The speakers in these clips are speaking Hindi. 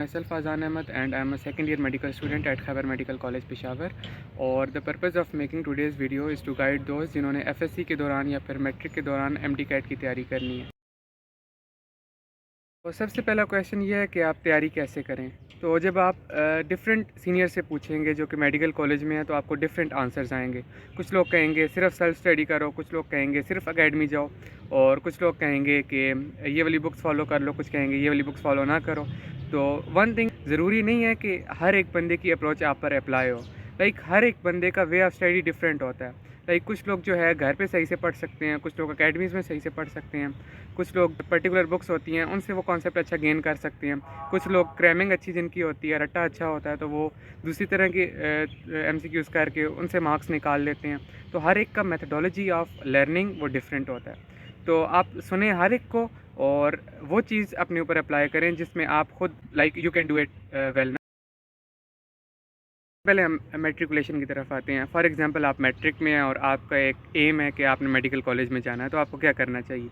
Myself Azan Ahmed and I am a second year medical student at Khyber Medical College Peshawar और the purpose of making today's video is to guide those जिन्होंने FSC के दौरान या फिर मैट्रिक के दौरान MD कैट की तैयारी करनी है। तो सबसे पहला क्वेश्चन ये है कि आप तैयारी कैसे करें। तो जब आप डिफरेंट सीनियर से पूछेंगे जो कि मेडिकल कॉलेज में है तो आपको डिफरेंट आंसर्स आएंगे। कुछ लोग कहेंगे सिर्फ सेल्फ स्टडी करो, कुछ लोग कहेंगे सिर्फ एकेडमी जाओ और कुछ लोग कहेंगे कि ये वाली बुक्स फॉलो कर लो, कुछ कहेंगे ये वाली बुक्स फॉलो ना करो। तो वन थिंग ज़रूरी नहीं है कि हर एक बंदे की अप्रोच आप पर अप्लाई हो। लाइक हर एक बंदे का वे ऑफ स्टडी डिफरेंट होता है। लाइक कुछ लोग जो है घर पे सही से पढ़ सकते हैं, कुछ लोग अकेडमीज़ में सही से पढ़ सकते हैं, कुछ लोग पर्टिकुलर बुक्स होती हैं उनसे वो कॉन्सेप्ट अच्छा गेन कर सकते हैं, कुछ लोग क्रैमिंग अच्छी जिनकी होती है, रट्टा अच्छा होता है तो वो दूसरी तरह के MCQs करके उनसे मार्क्स निकाल लेते हैं। तो हर एक का मेथडोलॉजी ऑफ लर्निंग वो डिफरेंट होता है। तो आप सुने हर एक को और वो चीज़ अपने ऊपर अप्लाई करें जिसमें आप खुद like you can do it well. पहले हम मेट्रिकुलेशन की तरफ आते हैं। फॉर एग्जांपल आप मैट्रिक में हैं और आपका एक एम है कि आपने मेडिकल कॉलेज में जाना है, तो आपको क्या करना चाहिए।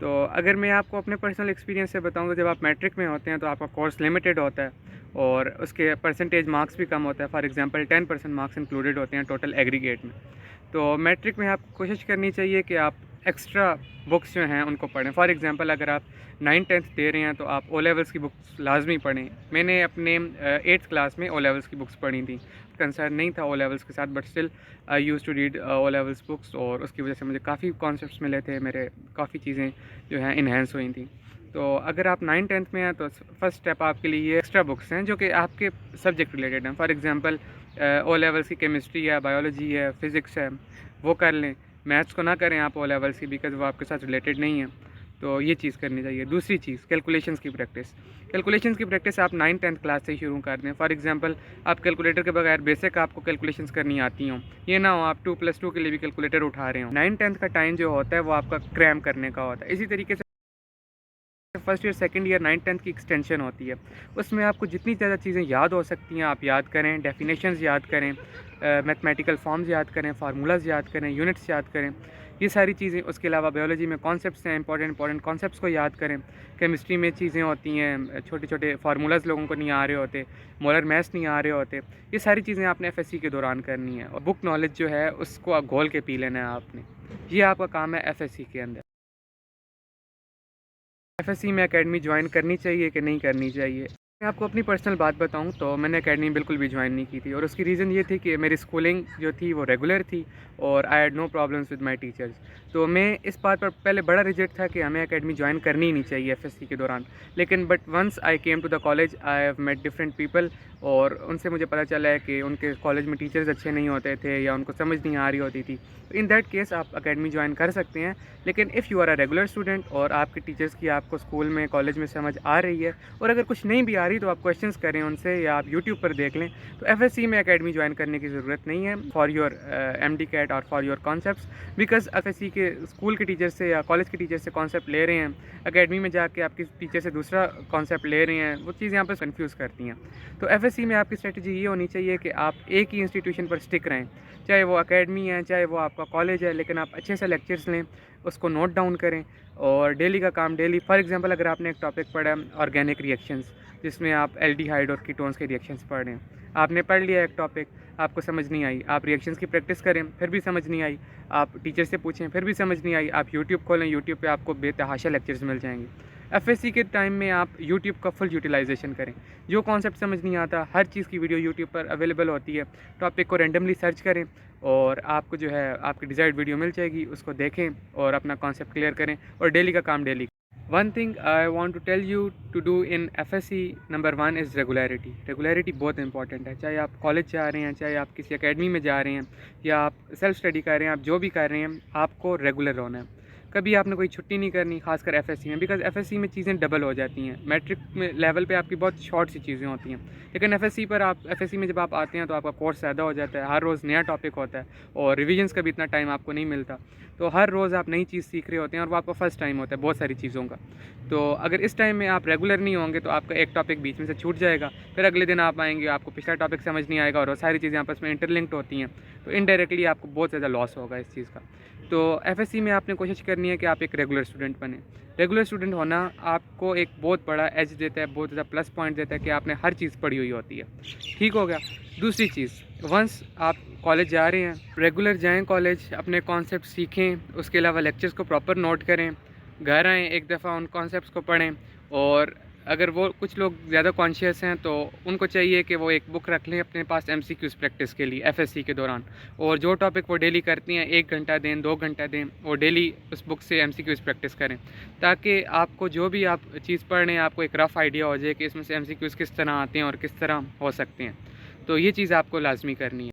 तो अगर मैं आपको अपने पर्सनल एक्सपीरियंस से बताऊं तो जब आप मैट्रिक में होते हैं तो आपका कोर्स लिमिटेड होता है और उसके परसेंटेज मार्क्स भी कम होता है। फॉर एग्जांपल 10% मार्क्स इंक्लूडेड होते हैं टोटल एग्रीगेट में। तो मैट्रिक में आपको कोशिश करनी चाहिए कि आप एक्स्ट्रा बुक्स जो हैं उनको पढ़ें। फॉर एग्जांपल अगर आप 9th-10th दे रहे हैं तो आप ओ लेवल्स की बुक्स लाजमी पढ़ें। मैंने अपने 8th क्लास में ओ लेवल्स की बुक्स पढ़ी थी। कंसर्न नहीं था ओ लेवल्स के साथ, but still I used to read O levels books और उसकी वजह से मुझे काफ़ी कॉन्सेप्ट्स मिले थे, मेरे काफ़ी चीज़ें जो हैं इन्हेंस हुई थी। तो अगर आप 9th-10th में हैं तो फर्स्ट स्टेप आपके लिए ये एक्स्ट्रा बुक्स हैं जो कि आपके सब्जेक्ट रिलेटेड हैं। फॉर एग्जांपल ओ लेवल्स की केमिस्ट्री है, बायोलॉजी है, फ़िज़िक्स है, वो कर लें। मैथ्स को ना करें आप ओ लेवल्स की, बिकॉज़ वो आपके साथ रिलेटेड नहीं है। तो ये चीज़ करनी चाहिए। दूसरी चीज़ कैलकुलेशंस की प्रैक्टिस। कैलकुलेशंस की प्रैक्टिस आप 9th-10th क्लास से ही शुरू कर दें। फॉर एग्जांपल आप कैलकुलेटर के बगैर बेसिक आपको कैलकुलेशंस करनी आती हों, ये ना हो आप 2+2 के लिए भी कैलकुलेटर उठा रहे हों। 9th-10th का टाइम जो होता है वो आपका क्रैम करने का होता है। इसी तरीके से first year second year 9th-10th की एक्सटेंशन होती है, उसमें आपको जितनी ज़्यादा चीज़ें याद हो सकती हैं आप याद करें। डेफिनेशंस याद करें, मैथमेटिकल फॉर्म्स याद करें, फार्मूलाज याद करें, यूनिट्स याद करें, ये सारी चीज़ें। उसके अलावा बायोलॉजी में कॉन्सेप्ट्स हैं, इंपॉर्टेंट कॉन्सेप्ट्स को याद करें। केमिस्ट्री में चीज़ें होती हैं, छोटे छोटे फार्मूलाज लोगों को नहीं आ रहे होते, मोलर मैथ्स नहीं आ रहे होते, ये सारी चीज़ें आपने FSC के दौरान करनी है। और बुक नॉलेज जो है उसको आप घोल के पी लेना है आपने। ये आपका काम है FSC के अंदर। FSC में एकेडमी ज्वाइन करनी चाहिए कि नहीं करनी चाहिए। मैं आपको अपनी पर्सनल बात बताऊं तो मैंने एकेडमी बिल्कुल भी ज्वाइन नहीं की थी और उसकी रीज़न ये थी कि मेरी स्कूलिंग जो थी वो रेगुलर थी और I had no problems with my teachers. तो मैं इस बात पर पहले बड़ा रिजेक्ट था कि हमें एकेडमी ज्वाइन करनी ही नहीं चाहिए FSC के दौरान। लेकिन but once I came to the college I have met different people और उनसे मुझे पता चला है कि उनके कॉलेज में टीचर्स अच्छे नहीं होते थे या उनको समझ नहीं आ रही होती थी। इन दैट केस आप एकेडमी ज्वाइन कर सकते हैं। लेकिन if you are a regular student और आपके टीचर्स की आपको स्कूल में कॉलेज में समझ आ रही है और अगर कुछ नहीं भी आ रही तो आप क्वेश्चंस करें उनसे या आप यूट्यूब पर देख लें। तो FSC में एकेडमी ज्वाइन करने की ज़रूरत नहीं है फॉर योर MD कैट और for your concepts, because FSC के स्कूल के टीचर से या कॉलेज के टीचर से कॉन्सेप्ट ले रहे हैं, एकेडमी में जाके आपके टीचर से दूसरा कॉन्सेप्ट ले रहे हैं, वो चीज़ें यहाँ पर कन्फ्यूज़ करती हैं। तो FSC में आपकी स्ट्रेटजी ये होनी चाहिए कि आप एक ही इंस्टीट्यूशन पर स्टिक रहें, चाहे वो एकेडमी है चाहे वो आपका कॉलेज है, लेकिन आप अच्छे से लेक्चर्स लें, उसको नोट डाउन करें और डेली का काम डेली। फॉर एग्जांपल अगर आपने एक टॉपिक पढ़ा ऑर्गेनिक रिएक्शंस, जिसमें आप एल्डिहाइड और कीटोन्स के रिएक्शंस पढ़ रहे हैं, आपने पढ़ लिया एक टॉपिक, आपको समझ नहीं आई, आप रिएक्शंस की प्रैक्टिस करें फिर भी समझ नहीं आई, आप टीचर से पूछें फिर भी समझ नहीं आई, आप यूट्यूब खोलें, यूट्यूब पे आपको बेतहाशा लेक्चर्स मिल जाएंगे। FSC के टाइम में आप यूट्यूब का फुल यूटिलाइजेशन करें। जो कॉन्सेप्ट समझ नहीं आता हर चीज़ की वीडियो यूट्यूब पर अवेलेबल होती है, टॉपिक को रेंडमली सर्च करें और आपको जो है आपकी डिज़ायर्ड वीडियो मिल जाएगी, उसको देखें और अपना कॉन्सेप्ट क्लियर करें और डेली का काम daily. One thing I want to tell you to do in FSC number 1 is regularity. Regularity बहुत इंपॉर्टेंट है, चाहे आप कॉलेज जा रहे हैं, चाहे आप किसी एकेडमी में जा रहे हैं या आप सेल्फ स्टडी कर रहे हैं, आप जो भी कर रहे हैं आपको रेगुलर होना है। कभी आपने कोई छुट्टी नहीं करनी, खासकर FSC में, बिकॉज FSC में चीज़ें डबल हो जाती हैं। मैट्रिक में लेवल पे आपकी बहुत शॉर्ट सी चीज़ें होती हैं, लेकिन FSC पर आप FSC में जब आप आते हैं तो आपका कोर्स ज़्यादा हो जाता है, हर रोज़ नया टॉपिक होता है और रिविजन्स का भी इतना टाइम आपको नहीं मिलता। तो हर रोज़ आप नई चीज़ सीख रहे होते हैं और वो आपका फ़र्स्ट टाइम होता है बहुत सारी चीज़ों का। तो अगर इस टाइम में आप रेगुलर नहीं होंगे तो आपका एक टॉपिक बीच में से छूट जाएगा, फिर अगले दिन आप आएंगे आपको पिछला टॉपिक समझ नहीं आएगा और वो सारी चीज़ें आपस में इंटरलिंक्ड होती हैं, तो इनडायरेक्टली आपको बहुत ज़्यादा लॉस होगा इस चीज़ का। तो एफएससी में आपने कोशिश करनी है कि आप एक रेगुलर स्टूडेंट बने। रेगुलर स्टूडेंट होना आपको एक बहुत बड़ा एज देता है, बहुत ज़्यादा प्लस पॉइंट देता है कि आपने हर चीज़ पढ़ी हुई होती है। ठीक हो गया। दूसरी चीज़, वंस आप कॉलेज जा रहे हैं, रेगुलर जाएं कॉलेज, अपने कॉन्सेप्ट सीखें, उसके अलावा लेक्चर्स को प्रॉपर नोट करें, घर आएँ, एक दफ़ा उन कॉन्सेप्ट्स को पढ़ें। और अगर वो कुछ लोग ज़्यादा कॉन्शियस हैं तो उनको चाहिए कि वो एक बुक रख लें अपने पास एमसीक्यूज़ प्रैक्टिस के लिए एफएससी के दौरान, और जो टॉपिक वो डेली करती हैं 1 घंटा दें, 2 घंटा दें, वो डेली उस बुक से एमसीक्यूज़ प्रैक्टिस करें, ताकि आपको जो भी आप चीज़ पढ़ रहे हैं आपको एक रफ़ आइडिया हो जाए कि इसमें से एमसीक्यूज़ किस तरह आते हैं और किस तरह हो सकते हैं। तो ये चीज़ आपको लाजमी करनी है।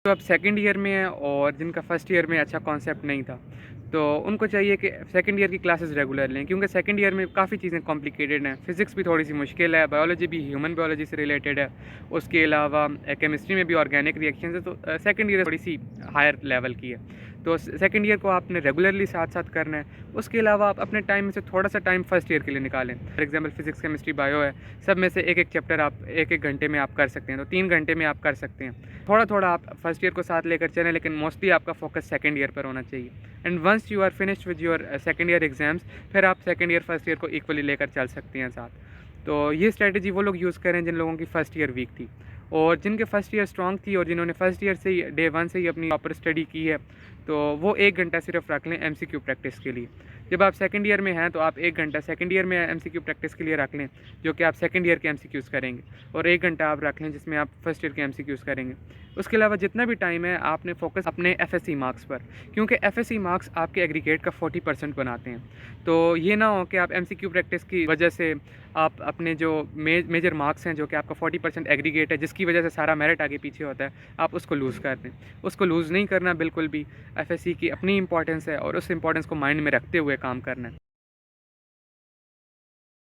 तो अब सेकंड ईयर में है और जिनका फर्स्ट ईयर में अच्छा कॉन्सेप्ट नहीं था, तो उनको चाहिए कि सेकंड ईयर की क्लासेस रेगुलर लें, क्योंकि सेकंड ईयर में काफ़ी चीज़ें कॉम्प्लिकेटेड हैं। फिज़िक्स भी थोड़ी सी मुश्किल है, बायोलॉजी भी ह्यूमन बायोलॉजी से रिलेटेड है, उसके अलावा केमिस्ट्री में भी ऑर्गेनिक रिएक्शन है। तो सेकंड ईयर थोड़ी सी हायर लेवल की है। तो सेकंड ईयर को आपने रेगुलरली साथ साथ करना है। उसके अलावा आप अपने टाइम में से थोड़ा सा टाइम फर्स्ट ईयर के लिए निकालें। For example physics, chemistry, bio है, सब में से एक एक चैप्टर आप एक एक घंटे में आप कर सकते हैं, तो 3 घंटे में आप कर सकते हैं। थोड़ा थोड़ा आप फर्स्ट ईयर को साथ लेकर चलें, लेकिन मोस्टली आपका फोकस सेकंड ईयर पर होना चाहिए। And once you are finished with your second year exams, फिर आप सेकंड ईयर फर्स्ट ईयर को इक्वली लेकर चल सकते हैं साथ। तो ये स्ट्रेटजी वो लोग यूज़ करें जिन लोगों की फ़र्स्ट ईयर वीक थी, और जिनके फर्स्ट ईयर स्ट्रॉन्ग थी और जिन्होंने फर्स्ट ईयर से ही डे 1 से ही अपनी प्रॉपर स्टडी की है, तो वो 1 घंटा सिर्फ रख लें एमसीक्यू प्रैक्टिस के लिए। जब आप सेकंड ईयर में हैं तो आप 1 घंटा सेकंड ईयर में एमसीक्यू प्रैक्टिस के लिए रख लें, जो कि आप सेकंड ईयर के एमसीक्यूज़ करेंगे, और 1 घंटा आप रख लें जिसमें आप फर्स्ट ईयर के एमसीक्यूज़ करेंगे। उसके अलावा जितना भी टाइम है आपने फोकस अपने एफएससी मार्क्स पर, क्योंकि एफएससी मार्क्स आपके एग्रीगेट का 40% बनाते हैं। तो ये ना हो कि आप एमसीक्यू प्रैक्टिस की वजह से आप अपने जो मेजर मार्क्स हैं, जो कि आपका 40% एग्रीगेट है, जिसकी वजह से सारा मेरिट आगे पीछे होता है, आप उसको लूज़ कर दें। उसको लूज़ नहीं करना बिल्कुल भी। एफएससी की अपनी इंपॉर्टेंस है और उस इंपॉर्टेंस को माइंड में रखते हुए काम करना है।